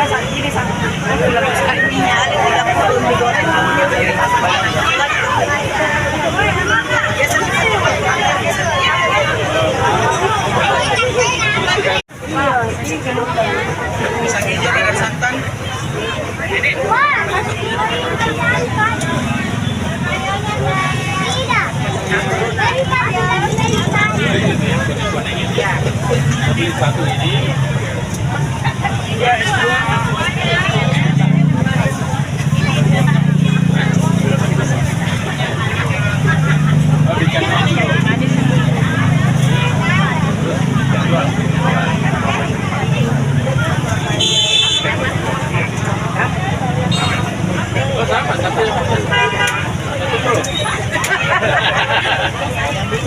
Pisang hijau dengan santan. Ini. Satu ini.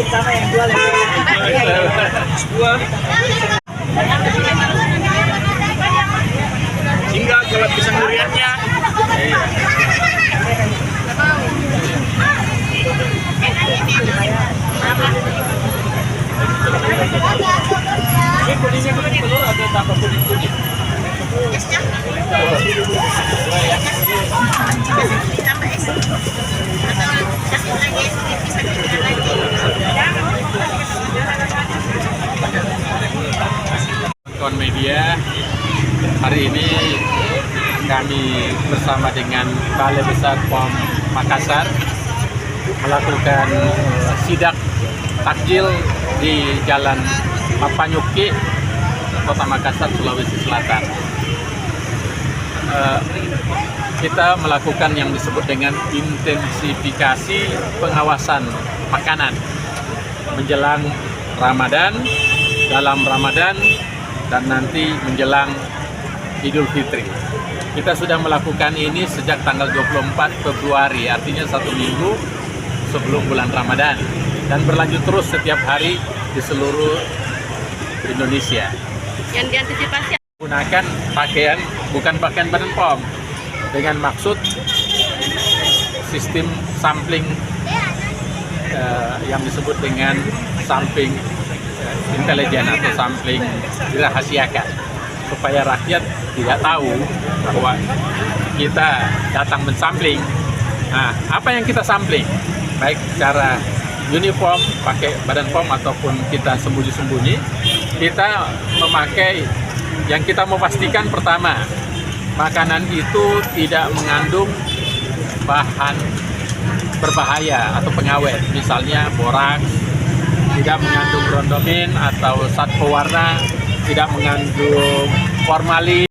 Sama yang jual Hingga kalau pisang duriannya. Kuningnya kuning telur atau tambah kuning? Kawan media, hari ini kami bersama dengan Balai Besar POM Makassar melakukan sidak takjil di Jalan Mapanyuki, Kota Makassar, Sulawesi Selatan. Kita melakukan yang disebut dengan intensifikasi pengawasan makanan menjelang Ramadan, dalam Ramadan, dan nanti menjelang Idul Fitri. Kita sudah melakukan ini sejak tanggal 24 Februari, artinya 1 minggu sebelum bulan Ramadan, dan berlanjut terus setiap hari di seluruh Indonesia. yang diantisipasi Gunakan pakaian, bukan pakaian Badan POM, dengan maksud sistem sampling yang disebut dengan sampling intelijen atau sampling dirahasiakan, supaya rakyat tidak tahu bahwa kita datang mensampling. Nah, apa yang kita sampling, baik secara uniform, pakai Badan POM ataupun kita sembunyi-sembunyi, kita memakai yang kita mau pastikan. Pertama, makanan itu tidak mengandung bahan berbahaya atau pengawet, misalnya boraks, tidak mengandung rondomin atau zat pewarna, tidak mengandung formalin.